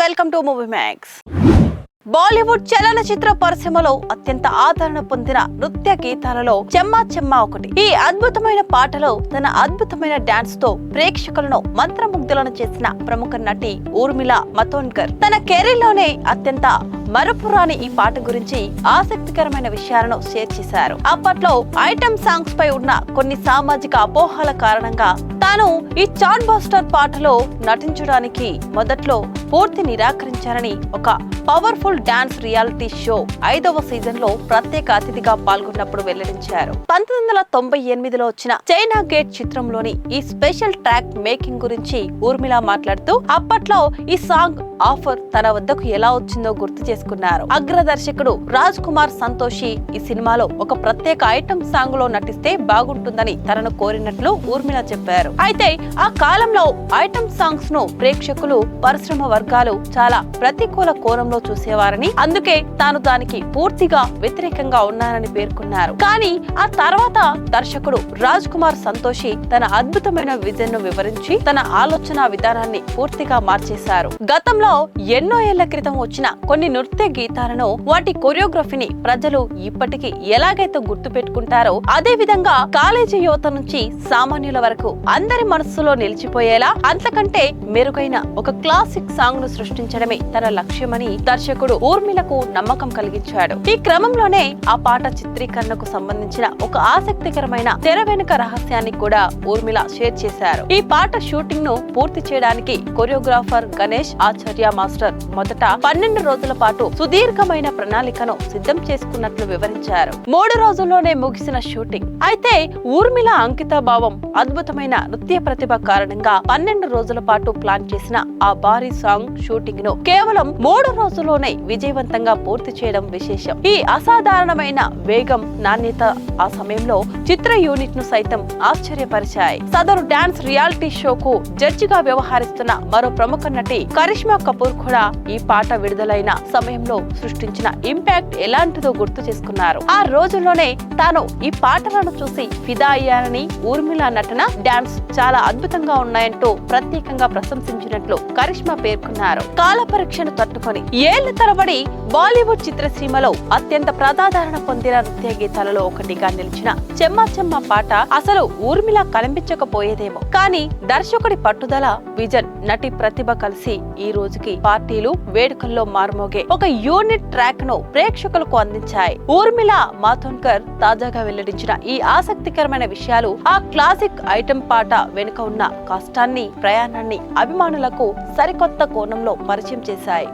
Welcome to movie max. Bollywood చలనచిత్ర పరిశ్రమలో అత్యంత ఆదరణ పొందిన నృత్య గీతాలలో చెమ్మా చెమ్మా ఒకటి. ఈ అద్భుతమైన పాటలో తన అద్భుతమైన డాన్స్ తో ప్రేక్షకులను మంత్రముగ్ధులను చేసిన ప్రముఖ నటి ఊర్మిళ మతోండ్కర్ తన కెరీర్ లోనే అత్యంత మరపురాని ఈ పాట గురించి ఆసక్తికరమైన విషయాలను షేర్ చేశారు. అప్పట్లో ఐటమ్ సాంగ్స్ పై ఉన్న కొన్ని సామాజిక అపోహల కారణంగా తాను ఈ చార్ట్ బస్టర్ పాటలో నటించడానికి మొదట్లో పూర్తి నిరాకరించారని ఒక పవర్ఫుల్ డాన్స్ రియాలిటీ షో 5వ సీజన్ లో ప్రత్యేక అతిథిగా పాల్గొన్నప్పుడు వెల్లడించారు. 1998లో వచ్చిన చైనా గేట్ చిత్రంలోని ఈ స్పెషల్ ట్రాక్ మేకింగ్ గురించి ఊర్మిళ మాట్లాడుతూ అప్పట్లో ఈ సాంగ్ ఆఫర్ తన వద్దకు ఎలా వచ్చిందో గుర్తు చేసుకున్నారు. అగ్రదర్శకుడు రాజ్ కుమార్ సంతోషి ఈ సినిమాలో ఒక ప్రత్యేక ఐటమ్ సాంగ్ లో నటిస్తే బాగుంటుందని తనను కోరినట్లు ఊర్మిళ చెప్పారు. అయితే ఆ కాలంలో ఐటమ్ సాంగ్స్ ను ప్రేక్షకులు పరిశ్రమ వర్గాలు చాలా ప్రతికూల కోణంలో చూసేవారని, అందుకే తాను దానికి పూర్తిగా వ్యతిరేకంగా ఉన్నానని పేర్కొన్నారు. కానీ ఆ తర్వాత దర్శకుడు రాజ్ కుమార్ సంతోషి తన అద్భుతమైన విజన్ ను వివరించి తన ఆలోచన విధానాన్ని పూర్తిగా మార్చేశారు. గతంలో ఎన్నో ఏళ్ల క్రితం వచ్చిన కొన్ని నృత్య గీతాలను, వాటి కొరియోగ్రఫీని ప్రజలు ఇప్పటికీ ఎలాగైతే గుర్తు పెట్టుకుంటారో అదే విధంగా కాలేజీ యువత నుంచి సామాన్యుల వరకు అందరి మనస్సులో నిలిచిపోయేలా అంతకంటే మెరుగైన ఒక క్లాసిక్ సాంగ్ ను సృష్టించడమే తన లక్ష్యమని దర్శకుడు ఊర్మిళకు నమ్మకం కలిగించాడు. ఈ క్రమంలోనే ఆ పాట చిత్రీకరణకు సంబంధించిన ఒక ఆసక్తికరమైన తెర వెనుక రహస్యాన్ని కూడా ఊర్మిళ షేర్ చేశారు. ఈ పాట షూటింగ్ ను పూర్తి చేయడానికి కొరియోగ్రాఫర్ గణేష్ ఆచార్య మాస్టర్ మొదట 12 రోజుల పాటు సుదీర్ఘమైన ప్రణాళికను సిద్ధం చేసుకున్నట్లు వివరించారు. 3 రోజుల్లోనే ముగిసిన షూటింగ్. అయితే ఊర్మిళ అంకిత భావం, అద్భుతమైన నృత్య ప్రతిభ కారణంగా 12 రోజుల పాటు ప్లాన్ చేసిన ఆ భారీ సాంగ్ షూటింగ్ ను కేవలం 3 రోజుల్లోనే విజయవంతంగా పూర్తి చేయడం విశేషం. ఈ అసాధారణమైన వేగం, నాణ్యత ఆ సమయంలో చిత్ర యూనిట్ ను సైతం ఆశ్చర్యపరిచాయి. సదరు డాన్స్ రియాలిటీ షోకు జడ్జిగా వ్యవహరిస్తున్న మరో ప్రముఖ నటి కరిష్మా కపూర్ కూడా ఈ పాట విడుదలైన సమయంలో సృష్టించిన ఇంపాక్ట్ ఎలాంటిదో గుర్తు చేసుకున్నారు. ఆ రోజుల్లోనే తాను ఈ పాటలను చూసి ఫిదా అయ్యానని, ఊర్మిళ నటన, డాన్స్ చాలా అద్భుతంగా ఉన్నాయంటూ ప్రత్యేకంగా ప్రశంసించినట్లు కరిష్మా పేర్కొన్నారు. కాల పరీక్షను తట్టుకొని ఏళ్ల తరబడి బాలీవుడ్ చిత్రసీమలో అత్యంత ప్రజాదరణ పొందిన నృత్య గీతాలలో ఒకటిగా నిలిచిన చెమ్మా చెమ్మా పాట అసలు ఊర్మిళ కనిపించకపోయేదేమో. కానీ దర్శకుడి పట్టుదల, విజన్, నటి ప్రతిభ కలిసి ఈ రోజుకి పార్టీలు, వేడుకల్లో మారుమోగే ఒక యూనిట్ ట్రాక్ ను ప్రేక్షకులకు అందించాయి. ఊర్మిళ మాతోండ్కర్ తాజాగా వెల్లడించిన ఈ ఆసక్తికరమైన విషయాలు ఆ క్లాసిక్ ఐటమ్ పాట వెనుక ఉన్న కష్టాన్ని, ప్రయాణాన్ని అభిమానులకు సరికొత్త కోణంలో పరిచయం చేశాయి.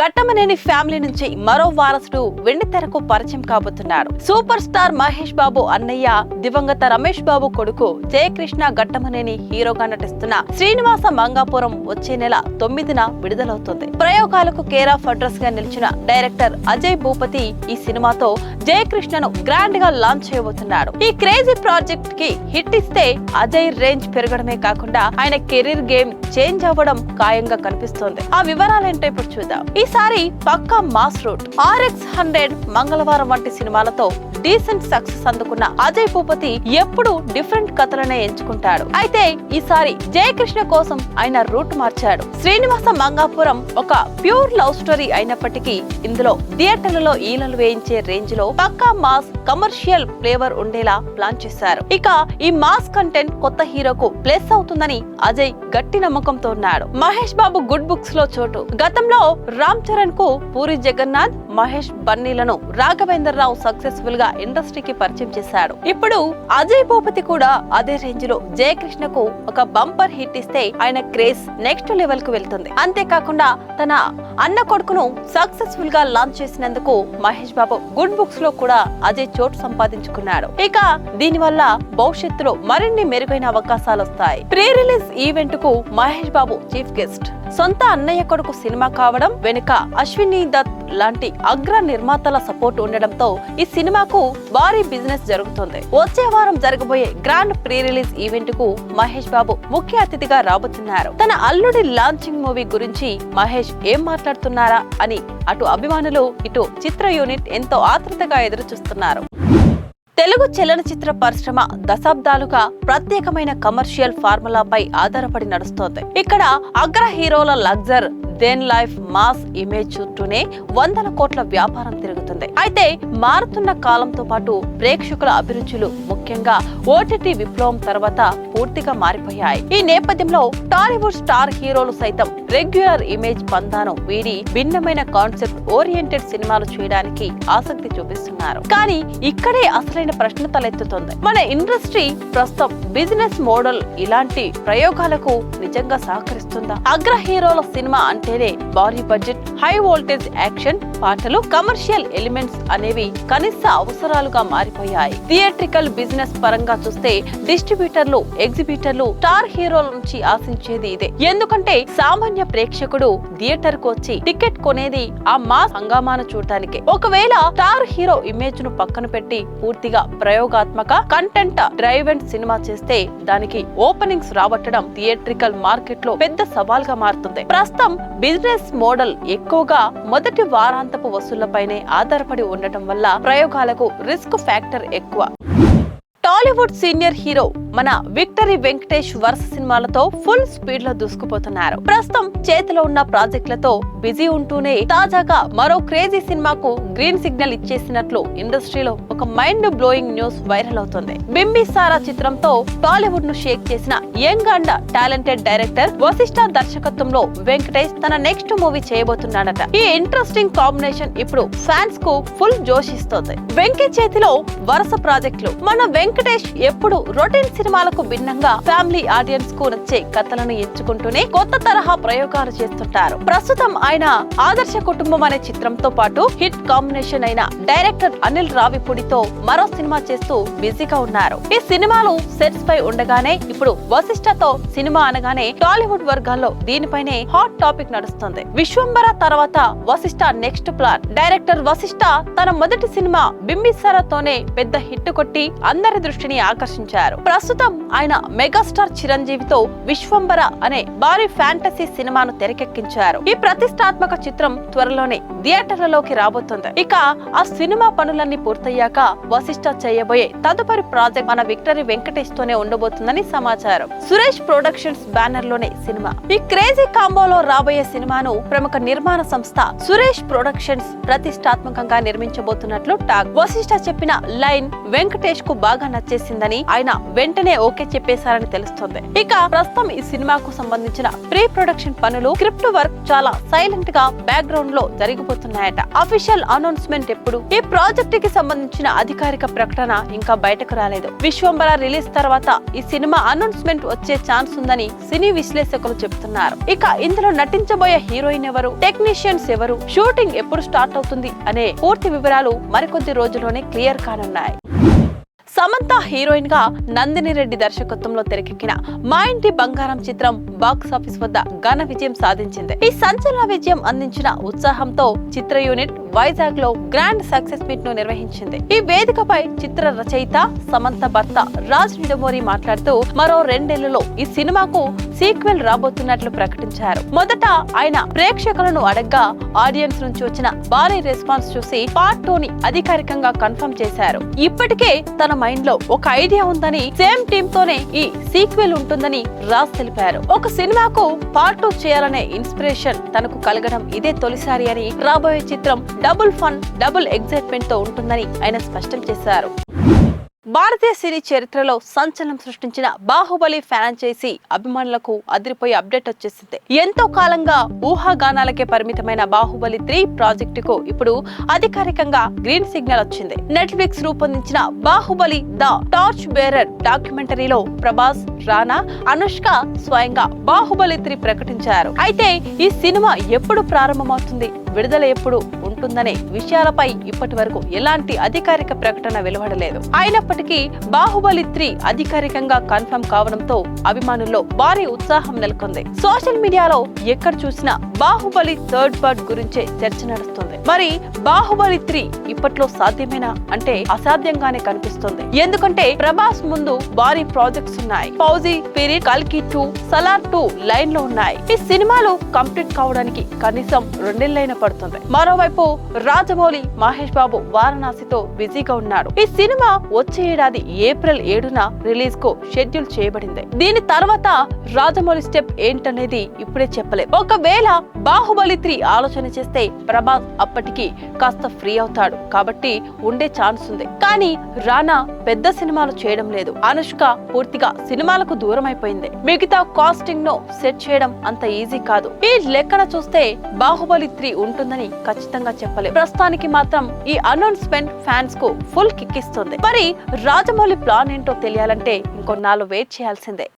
ఘట్టమనేని ఫ్యామిలీ నుంచి మరో వారసుడు వెండితెరకు పరిచయం కాబోతున్నాడు. సూపర్ స్టార్ మహేష్ బాబు అన్నయ్య, దివంగత రమేష్ బాబు కొడుకు జయకృష్ణ ఘట్టమనేని హీరోగా నటిస్తున్న శ్రీనివాస మంగాపురం వచ్చే నెల 9న విడుదలవుతుంది. ప్రయోగాలకు కేర్ ఆఫ్ అడ్రస్ గా నిలిచిన డైరెక్టర్ అజయ్ భూపతి ఈ సినిమాతో జయకృష్ణను గ్రాండ్ గా లాంచ్ చేయబోతున్నాడు. ఈ క్రేజీ ప్రాజెక్ట్ కి హిట్ ఇస్తే అజయ్ రేంజ్ పెరగడమే కాకుండా ఆయన కెరీర్ గేమ్ చేంజ్ అవ్వడం ఖాయంగా కనిపిస్తోంది. ఆ వివరాలేంటో ఇప్పుడు చూద్దాం. ఈసారి పక్కా మాస్ రూట్. RX-100, మంగళవారం వంటి సినిమాలతో డీసెంట్ సక్సెస్ అందుకున్న అజయ్ భూపతి ఎప్పుడు డిఫరెంట్ కథలనే ఎంచుకుంటాడు. అయితే ఈసారి జయకృష్ణ కోసం ఆయన రూట్ మార్చాడు. శ్రీనివాస మంగాపురం ఒక ప్యూర్ లవ్ స్టోరీ అయినప్పటికీ ఇందులో థియేటర్లలో ఈలలు వేయించే రేంజ్ లో పక్కా మాస్ కమర్షియల్ ఫ్లేవర్ ఉండేలా ప్లాన్ చేశారు. ఇక ఈ మాస్ కంటెంట్ కొత్త హీరోకు ప్లస్ అవుతుందని అజయ్ గట్టి నమ్మకంతో ఉన్నాడు. మహేష్ బాబు గుడ్ బుక్స్ లో చోటు. గతంలో రామ్ చరణ్ కు పూరి జగన్నాథ్, మహేష్ బన్నీలను రాఘవేంద్ర రావు సక్సెస్ఫుల్ గా ఇండస్ట్రీకి పరిచయం చేశాడు. ఇప్పుడు అజయ్ భూపతి కూడా అదే రేంజ్ లో జయకృష్ణకు ఒక బంపర్ హిట్ ఇస్తే ఆయన క్రేజ్ నెక్స్ట్ లెవెల్ కు వెళ్తుంది. అంతేకాకుండా తన అన్న కొడుకును సక్సెస్ఫుల్ గా లాంచ్ చేసినందుకు మహేష్ బాబు గుడ్ బుక్స్ లో కూడా అజయ్ చోటు సంపాదించుకున్నాడు. ఇక దీనివల్ల భవిష్యత్తులో మరిన్ని మెరుగైన అవకాశాలు వస్తాయి. ప్రీ రిలీజ్ ఈవెంట్ కు మహేష్ బాబు చీఫ్ గెస్ట్. సొంత అన్నయ్య కొడుకు సినిమా కావడం వెనుక అశ్విని దత్ లాంటి అగ్ర నిర్మాతల సపోర్ట్ ఉండడంతో ఈ సినిమాకు భారీ బిజినెస్ జరుగుతుంది. వచ్చే వారం జరగబోయే గ్రాండ్ ప్రీ రిలీజ్ ఈవెంట్ కు మహేష్ బాబు ముఖ్య అతిథిగా రాబోతున్నారు. తన అల్లుడి లాంచింగ్ మూవీ గురించి మహేష్ ఏం మాట్లాడుతున్నారా అని అటు అభిమానులు, ఇటు చిత్ర యూనిట్ ఎంతో ఆతృతగా ఎదురు చూస్తున్నారు. తెలుగు చలనచిత్ర పరిశ్రమ దశాబ్దాలుగా ప్రత్యేకమైన కమర్షియల్ ఫార్ములాపై ఆధారపడి నడుస్తోంది. ఇక్కడ అగ్ర హీరోల లగ్జర్ దెన్ లైఫ్ మాస్ ఇమేజ్ చుట్టూనే వందల కోట్ల వ్యాపారం తిరుగుతుంది. అయితే మారుతున్న కాలంతో పాటు ప్రేక్షకుల అభిరుచులు ముఖ్యంగా ఓటీటీ విప్లవం తర్వాత పూర్తిగా మారిపోయాయి. ఈ నేపథ్యంలో టాలీవుడ్ స్టార్ హీరోలు సైతం రెగ్యులర్ ఇమేజ్ పందాను వీడి భిన్నమైన కాన్సెప్ట్ ఓరియంటెడ్ సినిమాలు చేయడానికి ఆసక్తి చూపిస్తున్నారు. కానీ ఇక్కడే అసలైన ప్రశ్న తలెత్తుతోంది. మన ఇండస్ట్రీ ప్రస్తుతం బిజినెస్ మోడల్ ఇలాంటి ప్రయోగాలకు నిజంగా సహకరిస్తుందా? అగ్ర హీరోల సినిమా అంటేనే భారీ బడ్జెట్, హై వోల్టేజ్ యాక్షన్, పాటలు, కమర్షియల్ ఎలిమెంట్స్ అనేవి కనీస అవసరాలుగా మారిపోయాయి. థియేట్రికల్ బిజినెస్ పరంగా చూస్తే డిస్ట్రిబ్యూటర్లు, ఎగ్జిబిటర్లు స్టార్ హీరోల నుంచి ఆశించేది ఇదే. ఎందుకంటే సామాన్య ప్రేక్షకుడు థియేటర్ కు వచ్చి టికెట్ కొనేది ఆ మాస్ హంగామాను చూడటానికి. ఒకవేళ స్టార్ హీరో ఇమేజ్ ను పక్కన పెట్టి పూర్తిగా ప్రయోగాత్మక కంటెంట్ డ్రైవెన్ సినిమా చేస్తే దానికి ఓపెనింగ్స్ రాబట్టడం థియేట్రికల్ మార్కెట్ లో పెద్ద సవాల్గా మారుతుంది. ప్రస్తుతం బిజినెస్ మోడల్ ఎక్కువగా మొదటి వారాంతపు వసూళ్లపైనే ఆధారపడి ఉండటం వల్ల ప్రయోగాలకు రిస్క్ ఫ్యాక్టర్ ఎక్కువ. టాలీవుడ్ సీనియర్ హీరో మన విక్టరీ వెంకటేష్ వరుస సినిమాలతో ఫుల్ స్పీడ్ లో దూసుకుపోతున్నారు. ప్రస్తుతం చేతిలో ఉన్న ప్రాజెక్టులతో బిజీ ఉంటూనే తాజాగా మరో క్రేజీ సినిమాకు గ్రీన్ సిగ్నల్ ఇచ్చేసినట్లు ఇండస్ట్రీలో ఒక మైండ్ బ్లోయింగ్ న్యూస్ వైరల్ అవుతుంది. బింబిసారా చిత్రంతో టాలీవుడ్ ను షేక్ చేసిన young and talented director Vasishta దర్శకత్వంలో వెంకటేష్ తన నెక్స్ట్ మూవీ చేయబోతున్నాడట. ఈ ఇంట్రెస్టింగ్ కాంబినేషన్ ఇప్పుడు ఫ్యాన్స్ కు ఫుల్ జోష్ ఇస్తోంది. వెంకీ చేతిలో వరుస ప్రాజెక్టులు. మన వెంకటేష్ ఎప్పుడు రొటీన్ సినిమాలకు భిన్నంగా ఫ్యామిలీ ఆడియన్స్ కు నచ్చే కథలను ఎంచుకుంటూనే కొత్త తరహా ప్రయోగాలు చేస్తుంటారు. ప్రస్తుతం ఆయన ఆదర్శ కుటుంబం అనే చిత్రంతో పాటు హిట్ కాంబినేషన్ అయిన డైరెక్టర్ అనిల్ రావిపూడితో మరో సినిమా చేస్తూ బిజీగా ఉన్నారు. ఈ సినిమాలు సెట్స్ పై ఉండగానే ఇప్పుడు వశిష్ఠతో సినిమా అనగానే టాలీవుడ్ వర్గాల్లో దీనిపైనే హాట్ టాపిక్ నడుస్తుంది. విశ్వంబర తర్వాత Vasishta next plan. Director Vasishta తన మొదటి సినిమా బింబిసారాతోనే పెద్ద హిట్ కొట్టి అందరి దృష్టిని ఆకర్షించారు. ప్రస్తుతం ఆయన మెగాస్టార్ చిరంజీవితో విశ్వంబర అనే భారీ ఫ్యాంటసీ సినిమాను తెరకెక్కించారు. ఈ ప్రతిష్టాత్మక చిత్రం త్వరలోనే థియేటర్లలోకి రాబోతుంది. ఇక ఆ సినిమా పనులన్నీ పూర్తయ్యాక వశిష్ఠ చేయబోయే తదుపరి ప్రాజెక్ట్ మన విక్టరీ వెంకటేష్ తోనే ఉండబోతుందని సమాచారం. సురేష్ ప్రొడక్షన్స్ బ్యానర్ లోనే సినిమా. ఈ క్రేజీ కాంబోలో రాబోయే సినిమాను ప్రముఖ నిర్మాణ సంస్థ సురేష్ ప్రొడక్షన్స్ ప్రతిష్టాత్మకంగా నిర్మించబోతున్నట్లు టాక్. వశిష్ఠ చెప్పిన లైన్ వెంకటేష్ కు బాగా నచ్చేసిందని ఆయన వెంటనే ఓకే చెప్పేశారని తెలుస్తోంది. ఇక ప్రస్తుతం ఈ సినిమాకు సంబంధించిన ప్రీ ప్రొడక్షన్ పనులు, స్క్రిప్ట్ వర్క్ చాలా సైలెంట్ గా బ్యాక్గ్రౌండ్ లో జరిగిపోతున్నాయట. అఫీషియల్ అనౌన్స్మెంట్ ఎప్పుడు? ఈ ప్రాజెక్ట్ కి సంబంధించిన అధికారిక ప్రకటన ఇంకా బయటకు రాలేదు. విశ్వంబర రిలీజ్ తర్వాత ఈ సినిమా అనౌన్స్మెంట్ వచ్చే ఛాన్స్ ఉందని సినీ విశ్లేషకులు చెబుతున్నారు. ఇక ఇందులో నటించబోయే హీరోయిన్ ఎవరు, టెక్నీషియన్స్ ఎవరు, షూటింగ్ ఎప్పుడు స్టార్ట్ అవుతుంది అనే పూర్తి వివరాలు మరికొద్ది రోజుల్లోనే క్లియర్ కానున్నాయి. సమంత హీరోయిన్ గా నందిని రెడ్డి దర్శకత్వంలో తెరకెక్కిన మా ఇంటి బంగారం చిత్రం బాక్స్ ఆఫీస్ వద్ద ఘన విజయం సాధించింది. ఈ సంచలన విజయం అందించిన ఉత్సాహంతో చిత్ర యూనిట్ వైజాగ్ లో గ్రాండ్ సక్సెస్ మీట్ ను నిర్వహించింది. ఈ వేదికపై చిత్ర రచయిత సమంత భర్త రాజ్ నిడమోరి మాట్లాడుతూ మరో 2 ఏళ్లలో ఈ సినిమాకు సీక్వెల్ రాబోతున్నట్లు ప్రకటించారు. మొదట ఆయన ప్రేక్షకులను అడగ్గా ఆడియన్స్ నుంచి వచ్చిన భారీ రెస్పాన్స్ చూసి పార్ట్ 2 ని అధికారికంగా కన్ఫర్మ్ చేశారు. ఇప్పటికే తన మైండ్ లో ఒక ఐడియా ఉందని, సేమ్ టీమ్ తోనే ఈ సీక్వెల్ ఉంటుందని రాజ్ తెలిపారు. ఒక సినిమాకు పార్ట్ 2 చేయాలనే ఇన్స్పిరేషన్ తనకు కలగడం ఇదే తొలిసారి అని, రాబోయే చిత్రం డబుల్ ఫన్, డబుల్ ఎగ్జైట్మెంట్ తో ఉంటుందని ఆయన స్పష్టం చేశారు. భారతీయ సినీ చరిత్రలో సంచలనం సృష్టించిన బాహుబలి ఫ్రాంచైజీ అభిమానులకు అదిరిపోయే అప్డేట్ వచ్చేసింది. ఎంతో కాలంగా ఊహాగానాలకే పరిమితమైన బాహుబలి 3 ప్రాజెక్టుకు ఇప్పుడు అధికారికంగా గ్రీన్ సిగ్నల్ వచ్చింది. నెట్ఫ్లిక్స్ రూపొందించిన బాహుబలి ద టార్చ్ బేరర్ డాక్యుమెంటరీలో ప్రభాస్, రానా, అనుష్క స్వయంగా బాహుబలి 3 ప్రకటించారు. అయితే ఈ సినిమా ఎప్పుడు ప్రారంభమవుతుంది, విడుదల ఎప్పుడు ఉంటుందనే విషయాలపై ఇప్పటి వరకు ఎలాంటి అధికారిక ప్రకటన వెలువడలేదు. అయినప్పటికీ బాహుబలి 3 అధికారికంగా కన్ఫర్మ్ కావడంతో అభిమానుల్లో భారీ ఉత్సాహం నెలకొంది. సోషల్ మీడియాలో ఎక్కడ చూసినా బాహుబలి 3rd పార్ట్ గురించే చర్చ నడుస్తుంది. మరి బాహుబలి 3 ఇప్పట్లో సాధ్యమేనా అంటే అసాధ్యంగానే కనిపిస్తుంది. ఎందుకంటే ప్రభాస్ ముందు భారీ ప్రాజెక్ట్స్ ఉన్నాయి. ఫౌజీ, స్పిరిట్, కల్కి 2, సలార్ 2 లైన్ లో ఉన్నాయి. ఈ సినిమాలు కంప్లీట్ కావడానికి కనీసం 2 ఏళ్లైనా పడుతుంది. మరోవైపు రాజమౌళి, మహేష్ బాబు వారణాసితో బిజీగా ఉన్నాడు. ఈ సినిమా వచ్చే ఏడాది ఏప్రిల్ 7న రిలీజ్ కు షెడ్యూల్ చేయబడింది. దీని తర్వాత రాజమౌళి స్టెప్ ఏంటనేది ఇప్పుడే చెప్పలేదు. ఒకవేళ బాహుబలి 3 ఆలోచన చేస్తే ప్రభాస్ అప్పటికి కాస్త ఫ్రీ అవుతాడు కాబట్టి ఉండే ఛాన్స్ ఉంది. కానీ రానా పెద్ద సినిమాలు చేయడం లేదు. అనుష్క పూర్తిగా సినిమాలకు దూరం అయిపోయింది. మిగతా కాస్టింగ్ ను సెట్ చేయడం అంత ఈజీ కాదు. ఈ లెక్కన చూస్తే బాహుబలి 3 ఉంటుందని ఖచ్చితంగా చెప్పలేదు. ప్రస్తుతానికి మాత్రం ఈ అనౌన్స్మెంట్ ఫ్యాన్స్ కు ఫుల్ కిక్ ఇస్తుంది. మరి రాజమౌళి ప్లాన్ ఏంటో తెలియాలంటే ఇంకొన్నాళ్ళు వెయిట్ చేయాల్సిందే.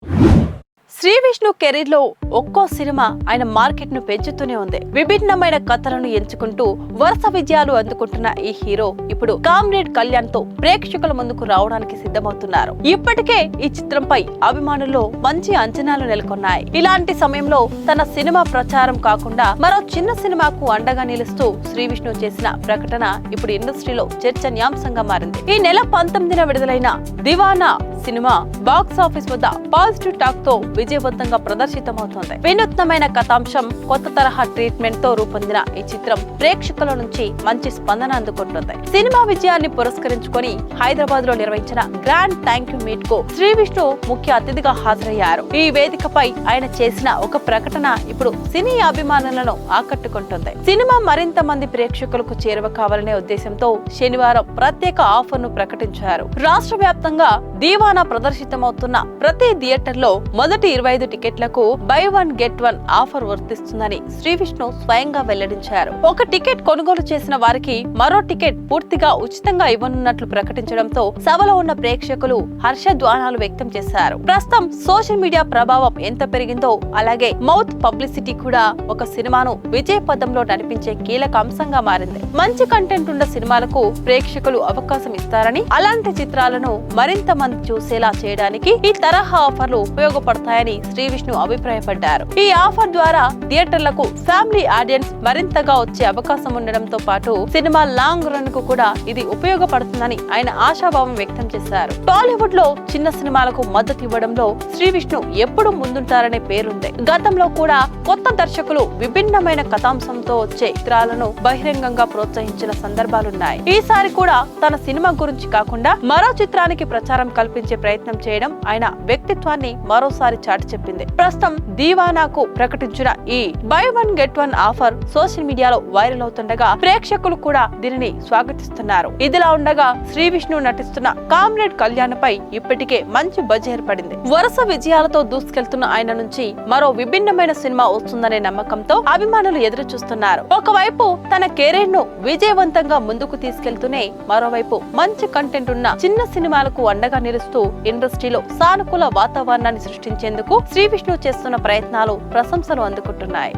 శ్రీ విష్ణు కెరీర్ లో ఒక్కో సినిమా ఆయన మార్కెట్ ను పెంచుతూనే ఉంది. విభిన్నమైన కథలను ఎంచుకుంటూ వరుస విజయాలు అందుకుంటున్న ఈ హీరో ఇప్పుడు కామ్రేడ్ కళ్యాణ్ తో ప్రేక్షకుల ముందుకు రావడానికి సిద్ధమవుతున్నారు. ఇప్పటికే ఈ చిత్రంపై అభిమానుల్లో మంచి అంచనాలు నెలకొన్నాయి. ఇలాంటి సమయంలో తన సినిమా ప్రచారం కాకుండా మరో చిన్న సినిమాకు అండగా నిలుస్తూ శ్రీ విష్ణు చేసిన ప్రకటన ఇప్పుడు ఇండస్ట్రీలో చర్చనీయాంశంగా మారింది. ఈ నెల 19న విడుదలైన దివానా సినిమా బాక్స్ ఆఫీస్ వద్ద పాజిటివ్ టాక్ తో విజయవంతంగా ప్రదర్శితమవుతోంది. వినూత్నమైన కథాంశం, కొత్త తరహా ట్రీట్మెంట్ తో రూపొందిన ఈ చిత్రం ప్రేక్షకుల నుంచి మంచి స్పందన అందుకుంటుంది. సినిమా విజయాన్ని పురస్కరించుకొని హైదరాబాద్ లో నిర్వహించిన గ్రాండ్ థ్యాంక్ యూ మీట్ కు శ్రీ విష్ణు ముఖ్య అతిథిగా హాజరయ్యారు. ఈ వేదికపై ఆయన చేసిన ఒక ప్రకటన ఇప్పుడు సినీ అభిమానులను ఆకట్టుకుంటుంది. సినిమా మరింత మంది ప్రేక్షకులకు చేరువ కావాలనే ఉద్దేశంతో శనివారం ప్రత్యేక ఆఫర్ ను ప్రకటించారు. రాష్ట్ర వ్యాప్తంగా దీవానా ప్రదర్శితమవుతున్న ప్రతి థియేటర్ లో మొదటి 25 టికెట్లకు బై 1 గెట్ 1 ఆఫర్ వర్తిస్తుందని శ్రీ విష్ణు స్వయంగా వెల్లడించారు. ఒక టికెట్ కొనుగోలు చేసిన వారికి మరో టికెట్ పూర్తిగా ఉచితంగా ఇవ్వనున్నట్లు ప్రకటించడంతో సభలో ఉన్న ప్రేక్షకులు హర్షధ్వానాలు వ్యక్తం చేశారు. ప్రస్తుతం సోషల్ మీడియా ప్రభావం ఎంత పెరిగిందో అలాగే మౌత్ పబ్లిసిటీ కూడా ఒక సినిమాను విజయ పదంలో నడిపించే కీలక అంశంగా మారింది. మంచి కంటెంట్ ఉన్న సినిమాలకు ప్రేక్షకులు అవకాశం ఇస్తారని, అలాంటి చిత్రాలను మరింత మంది చూసేలా చేయడానికి ఈ తరహా ఆఫర్లు ఉపయోగపడతాయని శ్రీ విష్ణు అభిప్రాయపడ్డారు. ఈ ఆఫర్ ద్వారా థియేటర్లకు ఫ్యామిలీ ఆడియన్స్ మరింతగా వచ్చే అవకాశం ఉండడంతో పాటు సినిమా లాంగ్ రన్ కు కూడా ఇది ఉపయోగపడుతుందని ఆయన ఆశాభావం వ్యక్తం చేశారు. టాలీవుడ్ లో చిన్న సినిమాలకు మద్దతు ఇవ్వడంలో శ్రీ విష్ణు ఎప్పుడు ముందుంటారనే పేరుంది. గతంలో కూడా కొత్త దర్శకులు విభిన్నమైన కథాంశంతో వచ్చే చిత్రాలను బహిరంగంగా ప్రోత్సహించిన సందర్భాలున్నాయి. ఈసారి కూడా తన సినిమా గురించి కాకుండా మరో చిత్రానికి ప్రచారం కల్పించే ప్రయత్నం చేయడం ఆయన వ్యక్తిత్వాన్ని మరోసారి చాటి చెప్పింది. ప్రస్తుతం దీవానాకు ప్రకటించిన ఈ బై 1 గెట్ 1 ఆఫర్ సోషల్ మీడియాలో వైరల్ అవుతుండగా ప్రేక్షకులు కూడా దీనిని స్వాగతిస్తున్నారు. ఇదిలా ఉండగా శ్రీ విష్ణు నటిస్తున్న కామ్రేడ్ కళ్యాణ్ పై ఇప్పటికే మంచి బజ్ ఏర్పడింది. వరుస విజయాలతో దూసుకెళ్తున్న ఆయన నుంచి మరో విభిన్నమైన సినిమా వస్తుందనే నమ్మకంతో అభిమానులు ఎదురు చూస్తున్నారు. ఒకవైపు తన కెరీర్ ను విజయవంతంగా ముందుకు తీసుకెళ్తూనే మరోవైపు మంచి కంటెంట్ ఉన్న చిన్న సినిమాలకు అండగా నిలుస్తూ ఇండస్ట్రీలో సానుకూల వాతావరణాన్ని సృష్టించేందుకు శ్రీ విష్ణు చేస్తున్న ప్రయత్నాలు ప్రశంసలు అందుకుంటున్నాయి.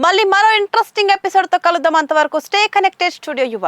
మళ్ళీ మరో ఇంట్రెస్టింగ్ ఎపిసోడ్ తో కలుద్దాం. అంతవరకు స్టే కనెక్టెడ్. స్టూడియో యువ.